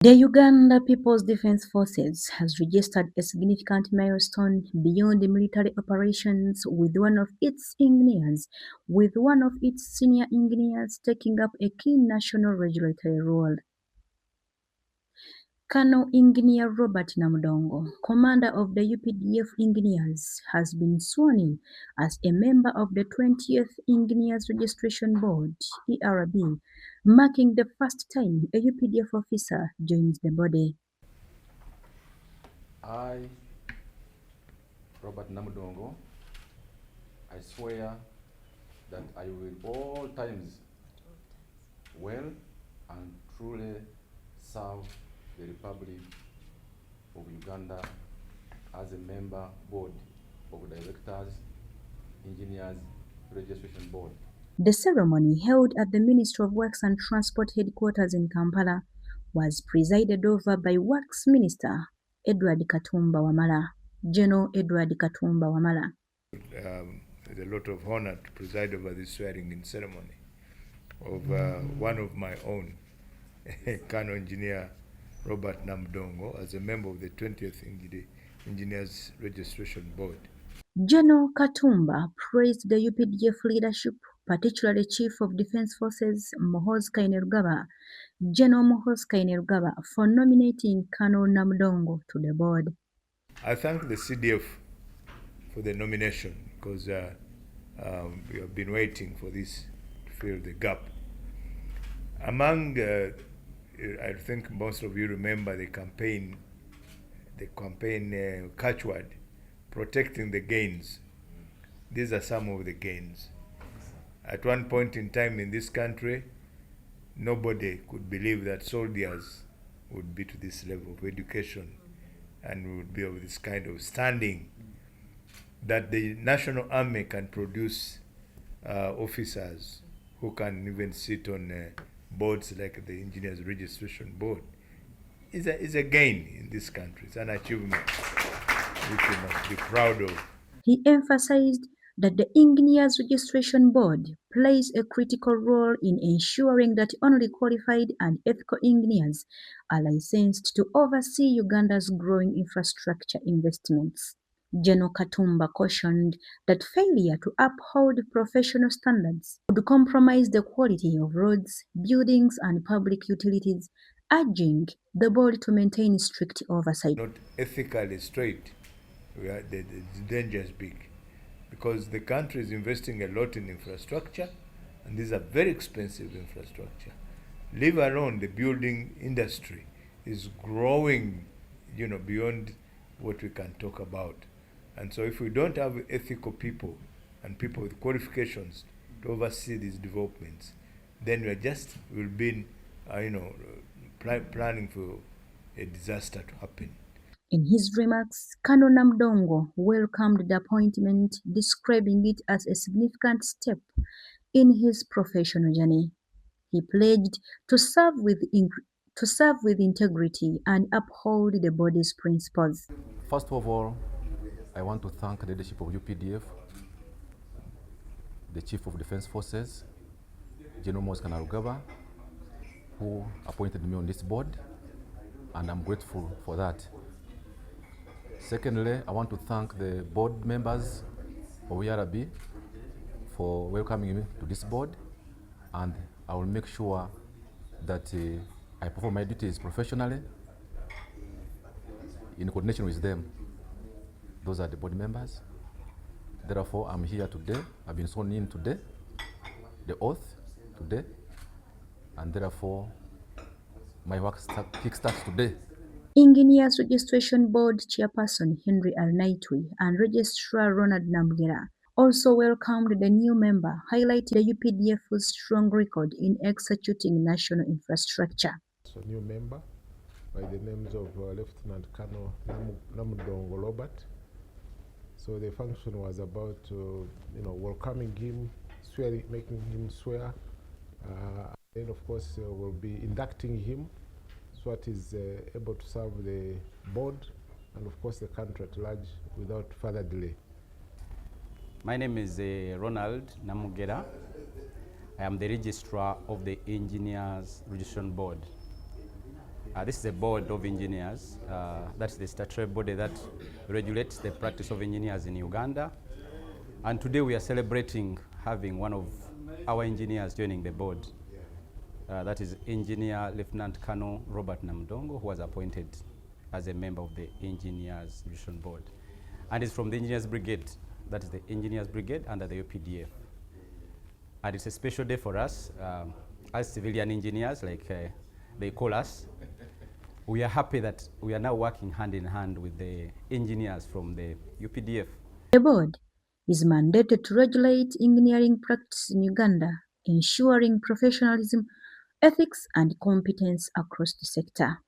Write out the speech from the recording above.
The Uganda Peoples Defence Forces has registered a significant milestone beyond military operations with one of its senior engineers taking up a key national regulatory role. Colonel Engineer Robert Namudongo, commander of the UPDF Engineers, has been sworn in as a member of the 20th Engineers Registration Board (ERB), marking the first time a UPDF officer joins the body. I, Robert Namudongo, I swear that I will all times well and truly serve the Republic of Uganda as a member board of directors, engineers, registration board. The ceremony, held at the Ministry of Works and Transport headquarters in Kampala, was presided over by Works Minister Edward Katumba Wamala, General Edward Katumba Wamala. It's a lot of honor to preside over this swearing-in ceremony of one of my own, Colonel Engineer Robert Namudongo, as a member of the 20th Engineers Registration Board. General Katumba praised the UPDF leadership, particularly Chief of Defence Forces General Muhoozi Kainerugaba, for nominating Colonel Namudongo to the board. I thank the CDF for the nomination because we have been waiting for this to fill the gap. Among, I think most of you remember the campaign catchword, protecting the gains. These are some of the gains. At one point in time in this country, nobody could believe that soldiers would be to this level of education and would be of this kind of standing, that the National Army can produce officers who can even sit on boards like the Engineers Registration Board is a gain in this country. It's an achievement which we must be proud of. He emphasized that the Engineers Registration Board plays a critical role in ensuring that only qualified and ethical engineers are licensed to oversee Uganda's growing infrastructure investments. General Katumba cautioned that failure to uphold professional standards would compromise the quality of roads, buildings, and public utilities, urging the board to maintain strict oversight. Not ethically straight, the danger is big, because the country is investing a lot in infrastructure, and these are very expensive infrastructure. Leave alone the building industry is growing, beyond what we can talk about. And so if we don't have ethical people and people with qualifications to oversee these developments, then we'll be, planning for a disaster to happen. In his remarks, Colonel Namudongo welcomed the appointment, describing it as a significant step in his professional journey. He pledged to serve with integrity and uphold the body's principles. First of all, I want to thank the leadership of UPDF, the Chief of Defence Forces, General Muhoozi Kainerugaba, who appointed me on this board, and I'm grateful for that. Secondly, I want to thank the board members of ERB for welcoming me to this board, and I will make sure that I perform my duties professionally in coordination with them. Those are the board members. Therefore, I'm here today. I've been sworn in today, the oath today, and therefore my work kickstarts today. Engineers Registration Board Chairperson Henry Alnaitwi and Registrar Ronald Namugera also welcomed the new member, highlighting the UPDF's strong record in executing national infrastructure. So, new member by the names of Lieutenant Colonel Namudongo Robert. So the function was about welcoming him, making him swear. Then of course we'll be inducting him so that he's able to serve the board and of course the country at large without further delay. My name is Ronald Namugera. I am the registrar of the Engineers Registration Board. This is a board of engineers. That's the statutory body that regulates the practice of engineers in Uganda. And today we are celebrating having one of our engineers joining the board. That is Engineer Lieutenant-Colonel Robert Namudongo, who was appointed as a member of the Engineers Division Board. And is from the Engineers Brigade. That is the Engineers Brigade under the UPDF. And it's a special day for us as civilian engineers, like they call us. We are happy that we are now working hand in hand with the engineers from the UPDF. The board is mandated to regulate engineering practice in Uganda, ensuring professionalism, ethics, and competence across the sector.